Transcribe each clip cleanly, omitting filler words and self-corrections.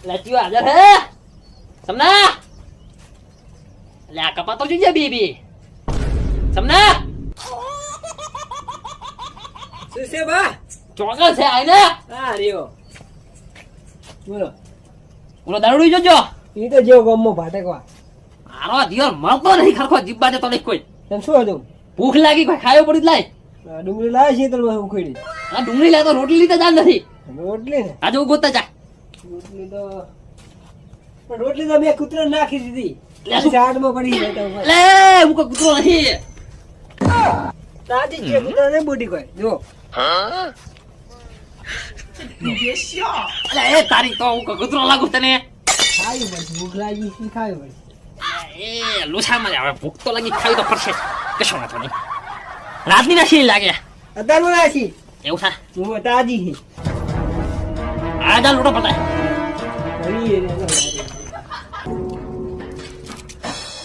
લેચ્યો હાજર હે સમના લે આ કપા તો જોઈએ બીબી સમના શું છે બા ચોકલ છે આઈને હા રહ્યો બોલો ઓલો દારૂડી જોજો ઈ તો જેવો ગમો ભાટકવા મારો દિયર મળતો નહીં ખરખો જીબ્બા જતો નહીં કોઈ તેમ શું હતું ભૂખ લાગી કોઈ ખાયો પડી લાય ડુંગળી લાવે છે તો ઉખેડી આ ડુંગળી લાય તો રોટલી લીધે જાન નથી રોટલી ને આજે હું ગોતતા જા રોટલી તો પણ રોટલી તો મેં કૂતરો નાખી દીધી લે શું? ઝાડમાં પડી જાય તો લે હું કોઈ કૂતરો નહીં તાજી છે કૂતરો ને બોડી કોઈ જો અલે એ તારી તો હું કોઈ કૂતરો લાગુ તને ખાવી પડશે ભૂખ લાગી છે ખાવી પડશે એ લોસામાં જ આવે ભૂખ તો લાગી ખાવી તો પડશે કશો વાંધો નહીં રાતની ના શી લાગે અત્યારે નાખી એવું છે હું તાજી છે આ જા લૂટો પતાય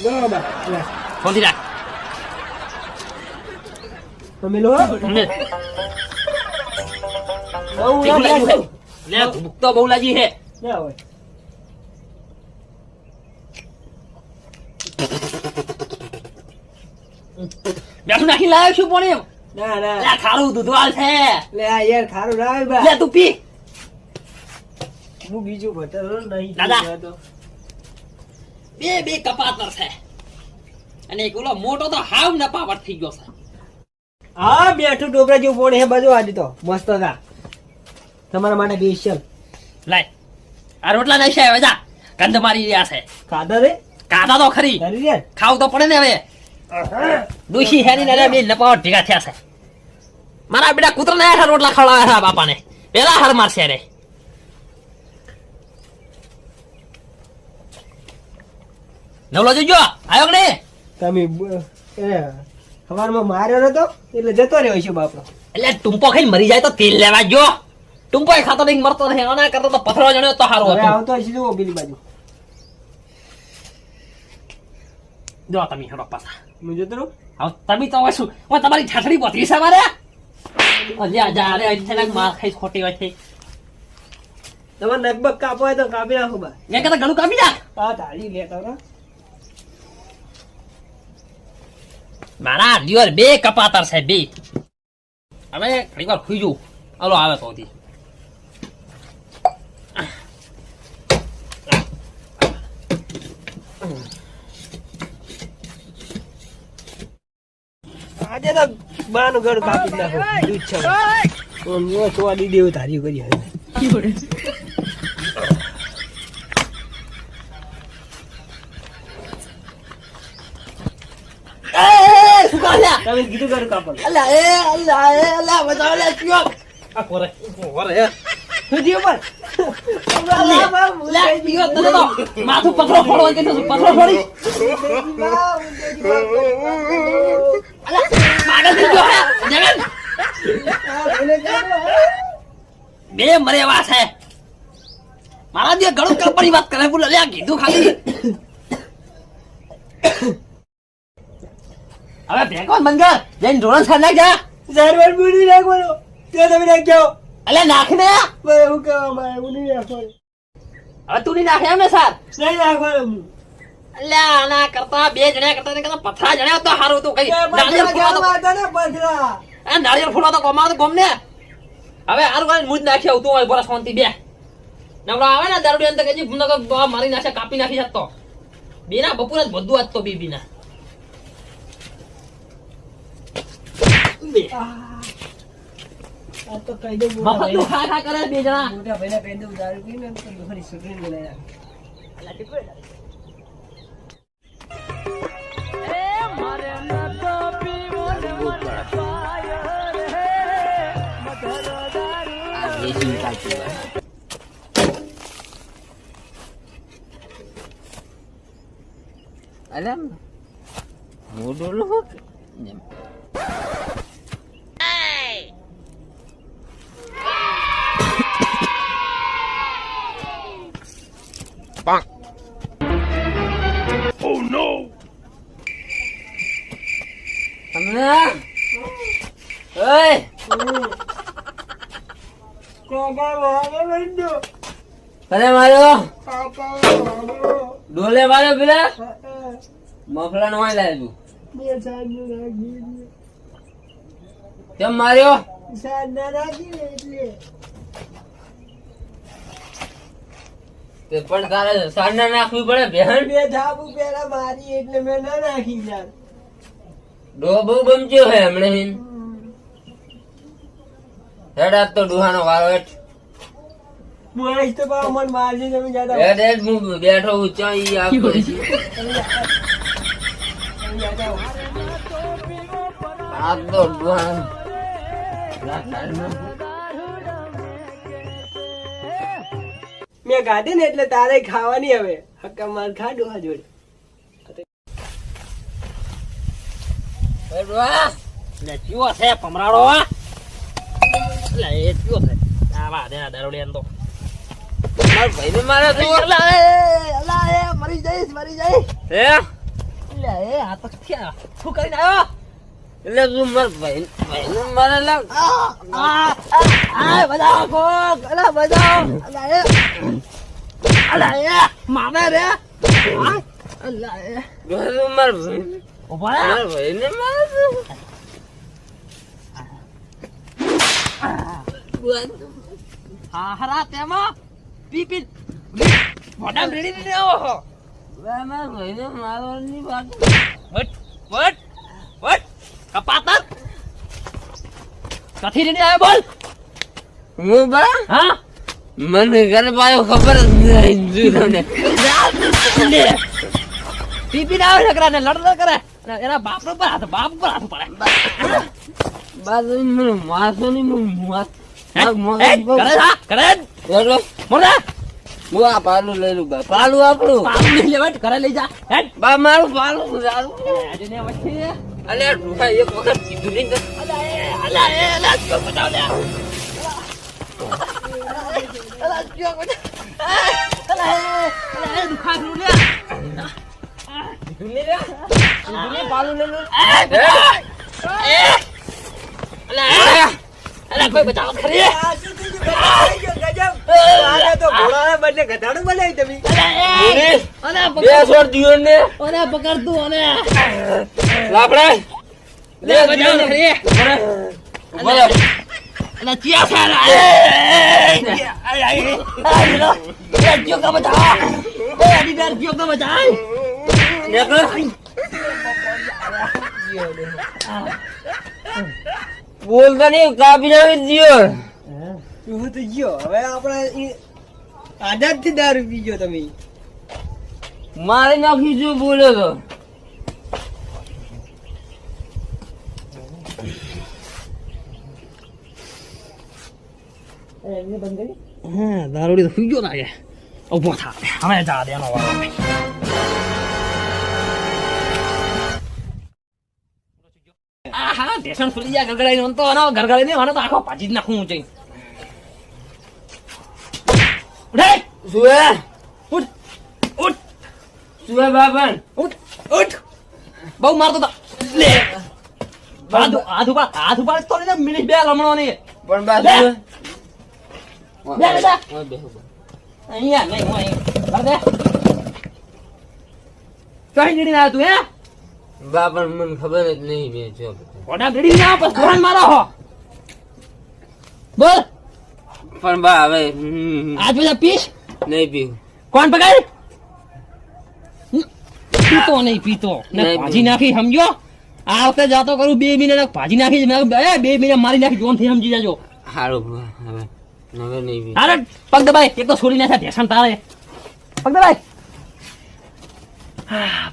બરાબર ફોનથી રાખ તમે લો લે ભૂખ તો બહુ લાગી હે ના હોય બેઠું નાખી લાવ્યો છું પણ એમ ના ના લે ખારું દૂધવાળ છે લે આ યાર ખારું ના આવે બા લે તું પી હું બીજું ભટર નહીં દાદા. પીતો. બે કપાતર છે અને એક ઓલો મોટો તો હાવ નપાવટ થઈ ગયો છે હા બેઠું ડોબરા જેવું પોણે હે બાજુ આજે તો મસ્ત હતા તમારા માટે સ્પેશિયલ લાય આ રોટલા નહીં છે હવે જા ગંધ મારી રહ્યા છે ખાધા રે કાઢા તો ખરી કરી યાર ખાવ તો પડે ને હવે ડોશી હેની ને બે નપાવટ ભેગા થયા છે મારા બેટા કૂતરાને આયા છે રોટલા ખવડાવ્યા છે બાપાને પેલા હાર મારશે રે નવલો જોજો આવ્યો કે નહીં તમે સવારમાં માર્યો નતો એટલે જતો રહ્યો છે બાપડો એટલે ટૂંપો ખાઈને મરી જાય તો તેલ લેવા જો ટૂંપો ખાતો નહીં મરતો નહીં આના કરતો તો પથરો જણ્યો તો સારું હવે હતું આવતો હશે જુઓ પેલી બાજુ જો તમે હેડો પાછા હું જતો રહું હવે તમે તો હવે શું હવે તમારી ઠાઠડી પથરી છે મારે હજી આ જા રે અહીંથી માર ખાઈ ખોટી હોય છે તમારે નકબક કાપો હોય તો કાપી નાખો બા મેં કહેતા ગળું કાપી નાખ આ તાળી લેતા રહો મારા લ્યોર બે કપાતર છે બે હવે ઘણી વાર ખુઈ જવું હાલો આવે તો હજી આજે તો બાનું ગળ કાપી નાખો દૂધ છે ઓમ યો સોવા દી દેવ તારી કરી હવે તમે કીધું ગળ કાપો અલ્લા બતાવ લે કયો આ કોરે સુજી ઉપર લે કયો તને તો માથું પથરો ફોડવા કે પથરો ફોડી અલ્લા માગા થઈ ગયો જગન બે મરેવા છે મારા જે ગળું કાપવાની વાત કરે બોલે લે કીધું ખાલી હવે ભેગો મંગર જઈને ધોરણ છાડ નાખ જા ઝારવાર બુડી નાખવાનો તે તમે નાખ્યો અલે નાખ ને ભાઈ હું કહેવા માં એવું નહીં નાખવાનું હવે તું નહીં નાખે એમ ને સર નહીં નાખવાનું અલે આના કરતા બે જણા કરતા ને કરતા પથરા જણા તો સારું હતું કઈ નાળિયેર ફૂલા તો આ નાળિયેર ફૂલા તો કમાવ તો ગમ ને હવે હારું કરીને મૂજ નાખી આવતું હોય બોલા શાંતિ બે નવરો આવે ને દારૂડી અંતર કે મારી નાખે કાપી નાખી જતો બેના બપોરે જ બધું આજ તો બીબીના આ તો કહી દઉં મફત નું ખા ખા કરે બે જણા મોટા ભાઈને કહી દઉં દારૂ પીને તો દુખરી સુધરી બોલાય અલા કેટલું અરે મોઢું લોક Bonk. Oh no! Amna! Oi! Kagak banget itu. અરે માર્યો ડોલે માર્યો પેલા મફલા નો લાય તું કેમ માર્યો તે પણ તારે સાંડા નાખવી પડે બેહન બે ધાબુ પેલા મારી એટલે મેં ના નાખી યાર ડો બહુ ગમચ્યો હે હમણે હેડ આજ તો ડુહાનો વારો હેઠ બોલાઈશ તો પાછો મને મારશે તમે જાતા હેડ હેડ હું બેઠો ઊંચા ઈ આપતો આ તો ડુહાનો મેં ગાધી ને એટલે તારે ખાવાની હવે હક્કા માર ખા ડોહા જોડે એ ડોહા, લે ચિયો છે પમરાડો લે એ ચિયો છે આવા દે દારૂડિયા ને તો મારા ભાઈને મારે તો અલા એ મરી જઈશ હે લે એ આ તો ક્યાં શું કરીને આવ્યો એટલે તું મારા ભાઈને મારે લાગ આ બજાવ કોક અલા બજાવ અલા એ મારે રે અલા એ તું મારા ભાઈને ઉભા રે મારા ભાઈને મારે હા હરા તેમાં પી મોઢા રેડી ને આવો મારા ભાઈને મારવાની વાત વટ કપાતર કથી રેડી આવ્યો બોલ હું બા હા મને ઘર પાયો ખબર જ નહીં તમને પી ના આવે છોકરાને લડ કરે એના બાપ પર હાથ પડે બા તમે મને મારશો નહીં કરે મોરા હું આ પાલું લઈ લઉં બા પાલું આપણું પાલું લઈ લેવા ઘરે લઈ જા હેડ બા મારું પાલું આજને વચ્ચે અલે ઢુકા એક વખત કીધું નહીં અલા જો બતાવ લે અલા જો બતાવ અલા દુખા કરું લે દુનિયા પાલું લઈ લઉં અલા કોઈ બતાવ ખરી તો ઘોડાના બદલે ગધાડું બનાવી તમે અલા બે છોડ દિયો ને અરે પકડ તું અને લાકડા લે બતાવ ખરી બોલો અલા ચિયા સારા એ જો કા બતા એ અડીદાર જો કા બતા નીકળ બોલતા નહીં કાપી નાખી દિયો હું તો ગયો હવે આપણે આદત થી દારૂ પીજો તમે મારે નાખી જો બોલ્યો તો હા દારૂડી તો સુઈ ગયો લાગે ઉભો થા હવે જા દેનો વાળો આહા ટેશન ફૂલી જા ગરગડાઈ નો તો આનો ગરગડાઈ ને આનો તો આખો ભાજી જ નાખું જઈ ઉઠે સુએ ઉઠ ઉઠ સુએ બાપન ઉઠ ઉઠ બહુ મારતો તો લે હાથ ઉપર તો ને મિનિટ બે લમણો ને પણ બા લે. સુએ બે બેટા બેહો અહીંયા નહીં હું અહીં કર દે કઈ નીડી ના તું હે બાપન મને ખબર જ નહીં મેં જો ઓડા નીડી ના બસ ધોરણ મારો હો બોલ પણ બા હવે આજ બધા પીશ નહીં પીવું કોણ પકડ પીતો નહીં પીતો ને નહીં ભાજી નાખી સમજો આ વખતે જાતો કરું 2 મહિના ભાજી નાખી મેં 2 મહિના મારી નાખી જોન થી સમજી જાજો હારું હવે હવે નહીં પીવું અરે પગ દબાઈ એક તો છોડી નાખ્યા ઢેસણ તારે પગ દબાઈ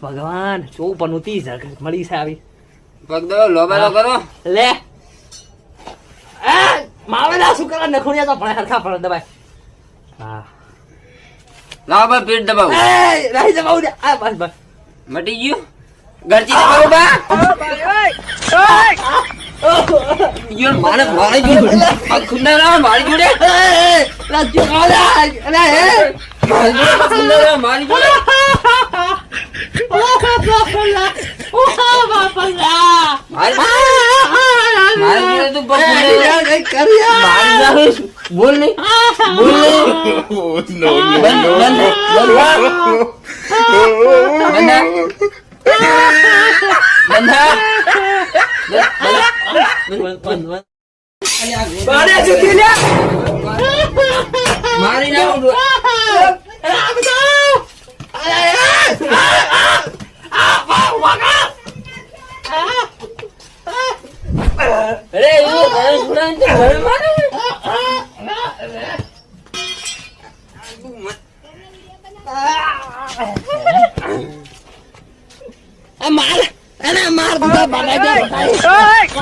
ભગવાન શું પનોતી મળી છે આવી પગ દો લોબાલો કરો લે માવેલા શું કરવા નખોડિયા તો ભણે હરખા ભણે દબાઈ હા લાવો બા પેટ દબાવો રહી દબાવ દે આ બસ બસ મટી ગયું ગરજી દબાવો બા યાર મારે મારી જોડે પગ ખુલ્લા ના મારી જોડે રાજ્ય કાલા અરે હે મારી જોડે પગ ખુલ્લા ના મારી જોડે મારી જોડે તું પગ ખુલ્લા મારી બોલ નહીં બોલ નહીં Oh, no, બંધ no, બંધ બંધ બારે જુદી લે મારી નાખું અરે એવું ઘરે સુડાઈને તો ઘરે મારે માર એને માર બધા બનાવી દે